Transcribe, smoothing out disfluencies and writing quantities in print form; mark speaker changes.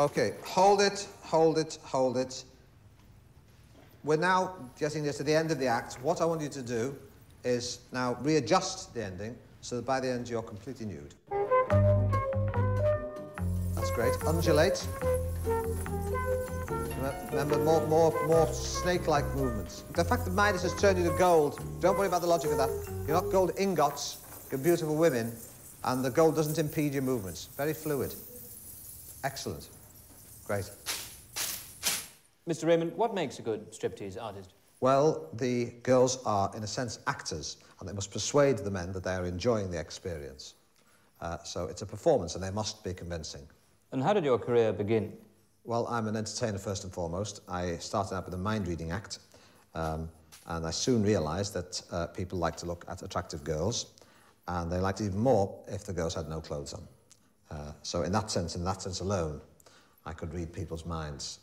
Speaker 1: Okay, hold it, hold it, hold it. We're now getting this to the end of the act. What I want you to do is now readjust the ending so that by the end you're completely nude. That's great. Undulate. Remember, more snake-like movements. The fact that Midas has turned you to gold, don't worry about the logic of that. You're not gold ingots, you're beautiful women, and the gold doesn't impede your movements. Very fluid. Excellent. Great.
Speaker 2: Mr. Raymond, what makes a good striptease artist?
Speaker 1: Well, the girls are, in a sense, actors, and they must persuade the men that they are enjoying the experience. So it's a performance, and they must be convincing.
Speaker 2: And how did your career begin?
Speaker 1: Well, I'm an entertainer first and foremost. I started out with a mind-reading act, and I soon realised that people like to look at attractive girls, and they liked it even more if the girls had no clothes on. So in that sense alone, I could read people's minds.